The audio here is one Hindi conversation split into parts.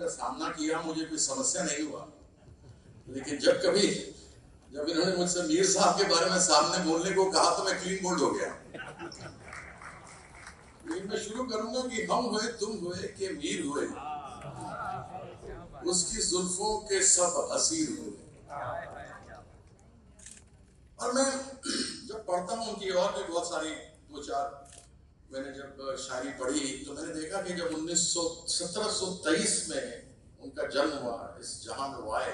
का सामना किया, मुझे कोई समस्या नहीं हुआ। लेकिन जब इन्होंने मुझसे मीर साहब के बारे में सामने बोलने को कहा तो मैं क्लीन बोल्ड हो गया। लेकिन मैं शुरू करूंगा कि हम हुए, तुम हुए, कि मीर हुए, उसकी जुल्फों के सब असीर हुए। और मैं जब पढ़ता हूँ उनकी और भी बहुत सारी दो चार, मैंने जब शायरी पढ़ी तो मैंने देखा कि जब 1723 में उनका जन्म हुआ, इस जहां में वो आए,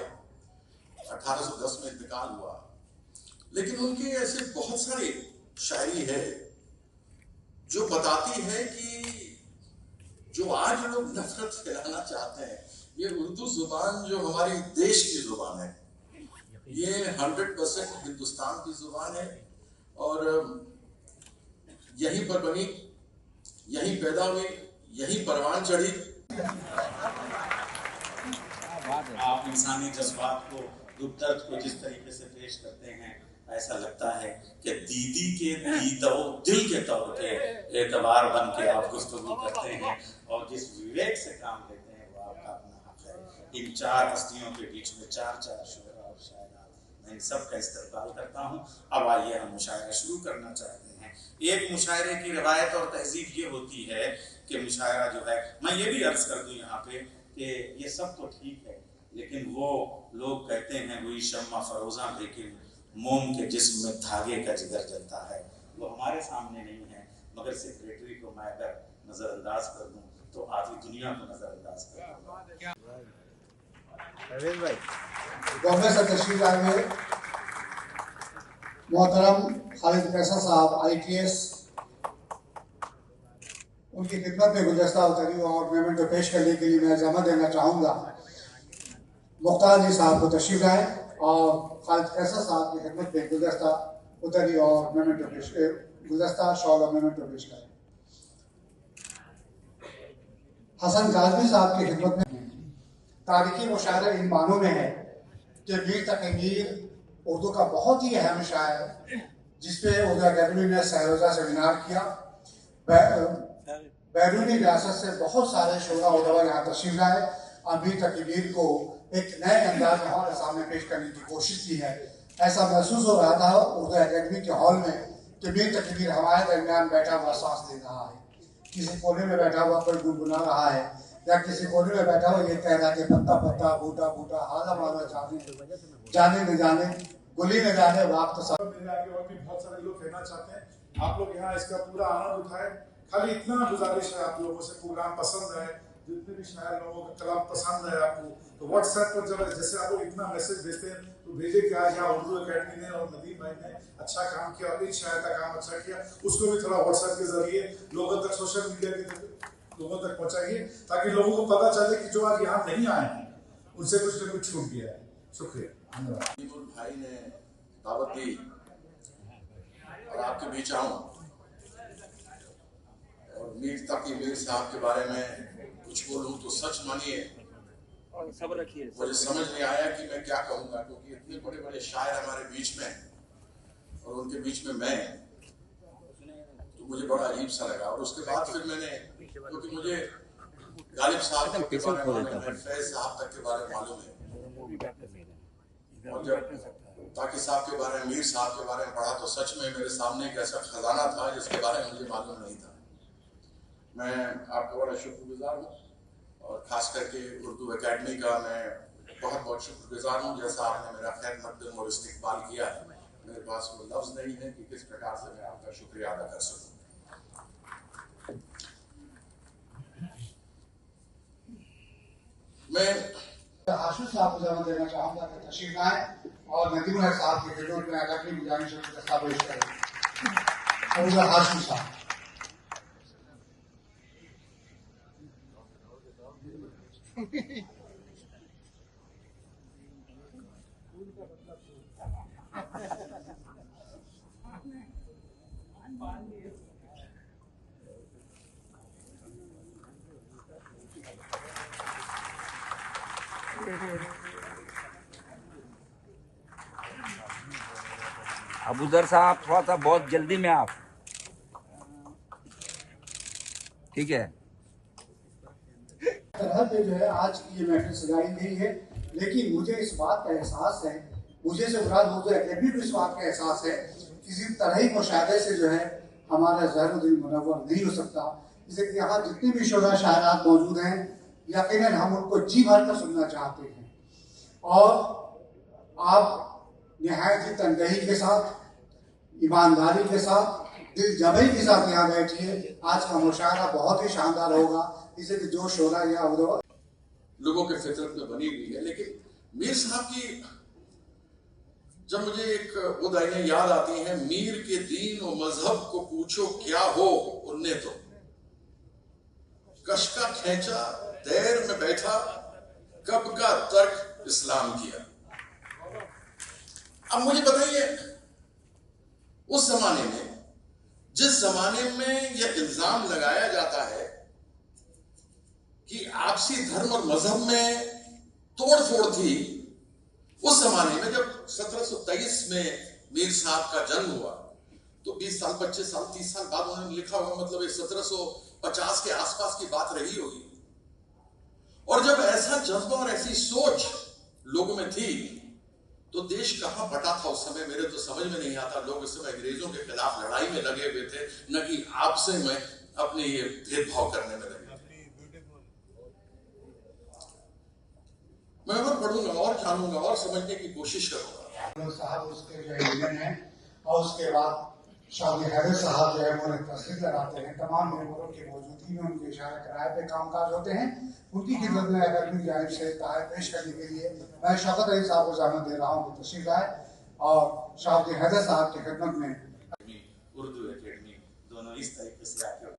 1810 में इंतकाल हुआ। लेकिन उनकी ऐसे बहुत सारी शायरी है जो बताती है कि जो आज लोग नफरत फैलाना चाहते हैं, ये उर्दू जुबान जो हमारी देश की जुबान है, ये 100% हिंदुस्तान की जुबान है और यहीं पर बनी, यहीं पैदा हुई, यहीं परवान चढ़ी। आप इंसानी जज्बात को, दुख दर्द को जिस तरीके से पेश करते हैं, ऐसा लगता है कि दीदी के दिल के तौर पे एतबार बन के आप गुफ्तगू करते हैं और जिस विवेक से काम लेते हैं वो आपका अपना हक है। इन चार हस्तियों के बीच में चार शुरा और शायरात, मैं इन सब का इस्तेमाल करता हूँ। अब आइए हम मुशायरा शुरू करना चाहते हैं। एक मुशायरे की रवायत और तहजीब ये होती है कि मुशायरा जो है, मैं ये भी अर्ज कर दूं यहाँ पे कि ये सब तो ठीक है, लेकिन वो लोग कहते हैं वही शम्मा फरोजा, लेकिन मोम के जिस्म में धागे का जिगर जलता है, वो हमारे सामने नहीं है। मगर सेक्रेटरी को मैं अगर नजरअंदाज कर दूं तो आधी दुनिया को नजरअंदाज कर दूंगा। गवर्नर से तशरीफ लाए हुए मोहतरम खालिद कैसर साहब ITS, उनकी खिदमत में गुलदस्ता उतरी और मेमेंटो पेश करने के लिए मैं जमा देना चाहूँगा। मुख्तार जी साहब को तशरीफ लाए और खालिद कैसर साहब की खिदमत में गुलदस्ता उतरी और मेमेंटो पेश, गुलदस्ता शॉल और मेमेंटो पेश करें। हसन काज़मी साहब की खिदमत में तारीखी मुशायरा इन मानों में है कि मीर तकी मीर उर्दू का बहुत ही अहम शायर, जिसपे उर्दू अकेडमी ने सहरोजा सेमिनार किया। बैरूनी रियासत से बहुत सारे शोरा उलमा यहाँ तशरीफ लाए। मीर तकी मीर को एक नए अंदाज में हमारे सामने पेश करने की कोशिश की है। ऐसा महसूस हो रहा था उर्दू अकेडमी के हॉल में कि मीर तकी मीर हमारे दरमियान बैठा हुआ सांस ले रहा है, किसी कोने में बैठा हुआ कोई गुनगुना रहा है, या किसी कोने में बैठा हुआ ये कह रहा है कि पत्ता पत्ता बूटा बूटा हाला माला जाने न जाने गुली न जाने वक्त सब। मेरे आगे और भी बहुत सारे लोग कहना चाहते हैं, आप लोग यहाँ इसका पूरा आनंद उठाएं। खाली इतना गुजारिश है आप लोगों से, प्रोग्राम पसंद है, जितने भी शायर लोगों का कलाम पसंद है आपको, तो व्हाट्सएप पर जब जैसे आप लोग इतना मैसेज भेजते हैं तो भेजे कि आज यहाँ उर्दू अकेडमी ने और नदीम भाई ने अच्छा काम किया और इस शायर का काम अच्छा किया, उसको भी थोड़ा व्हाट्सएप के जरिए लोगों तक, सोशल मीडिया के लोगों तक पहुँचाइए, ताकि लोगों को पता चले कि जो आज यहाँ नहीं आए हैं उनसे कुछ न कुछ छूट गया है। शुक्रिया, धन्यवाद। भाई ने दावत दी और आपके बीच आऊं और मीर तकी मीर साहब के बारे में कुछ बोलूं तो सच मानिए सब रखिए, मुझे समझ नहीं आया कि मैं क्या कहूंगा, क्योंकि इतने बड़े बड़े शायर हमारे बीच में और उनके बीच में मैं, तो मुझे बड़ा अजीब सा लगा। और उसके बाद फिर मैंने, क्योंकि मुझे गालिब साहब के बारे में मालूम है, फैज साहब तक के बारे में मालूम है, और जब ताकि साहब के बारे में, मीर साहब के बारे में पढ़ा तो सच में मेरे सामने एक ऐसा खजाना था जिसके बारे में मुझे मालूम नहीं था। मैं आपका बड़ा शुक्रगुजार हूँ और खास करके उर्दू अकेडमी का मैं बहुत बहुत शुक्रगुजार हूँ। जैसा आपने मेरा खैर मकदम और इस्तिकबाल किया है, मेरे पास वो लफ्ज़ नहीं है कि किस प्रकार से मैं आपका शुक्रिया अदा कर सकूँ। मैं आशुष साहब को जमा देना चाहूँगा कि तशरीफ लाएं और नदीम साहब की खिदमत में अदबी गुजारिश और दस्तावेज करें। आशुष साहब। अबूदर साहब थोड़ा सा बहुत जल्दी में आप, ठीक है। पे जो है आज की ये महफिल सजाई गई है, लेकिन मुझे इस बात का एहसास है, मुझे से मुराद उर्दू अकेडमी को इस बात का एहसास है, किसी तरह ही मुशाहदे से जो है हमारा ज़हरुद्दीन मुनव्वर नहीं हो सकता। इसलिए यहाँ जितने भी शुरा शायरात मौजूद हैं, यकीनन हम उनको जी भर कर सुनना चाहते हैं और आप निहायत ही तनदेही के साथ, ईमानदारी के साथ, दिल जमई के साथ यहाँ बैठिए। आज का मुशायरा बहुत ही शानदार होगा, इसलिए जो शोरा या लोगों के फितरत में बनी हुई है। लेकिन मीर साहब की जब मुझे एक वो दाइयां याद आती हैं, मीर के दीन और मजहब को पूछो क्या हो उनने तो कशका खींचा देर में बैठा, कब का तर्क इस्लाम किया। अब मुझे बताइए, उस जमाने में, जिस जमाने में यह इल्जाम लगाया जाता है कि आपसी धर्म और मजहब में तोड़ फोड़ थी, उस जमाने में जब 1723 में मीर साहब का जन्म हुआ तो 20 साल 25 साल 30 साल बाद उन्होंने लिखा होगा, मतलब 1750 के आसपास की बात रही होगी। और जब ऐसा जज्बा और ऐसी सोच लोगों में थी तो देश कहां बटा था उस समय, मेरे तो समझ में नहीं आता। लोग इस समय अंग्रेजों के खिलाफ लड़ाई में लगे हुए थे, न कि आपसे में अपने ये भेदभाव करने में लगे। मैं और पढ़ूंगा और जानूंगा और समझने की कोशिश करूंगा। साहब उसके जो इंजन है और उसके बाद शादी हैदर साहब जो है वो तस्वीर लगाते हैं। तमाम मेंबरों की मौजूदगी में उनके इशारा किराए पे कामकाज होते हैं। उनकी खिदमत में अकादमी जाहिर से तारीफ पेश करने के लिए मैं शौकत अली साहब को जहमत दे रहा हूँ कि तशरीफ लाए और शादी हैदर साहब की खिदमत में उर्दू अकेडमी दोनों इस तरीके से आके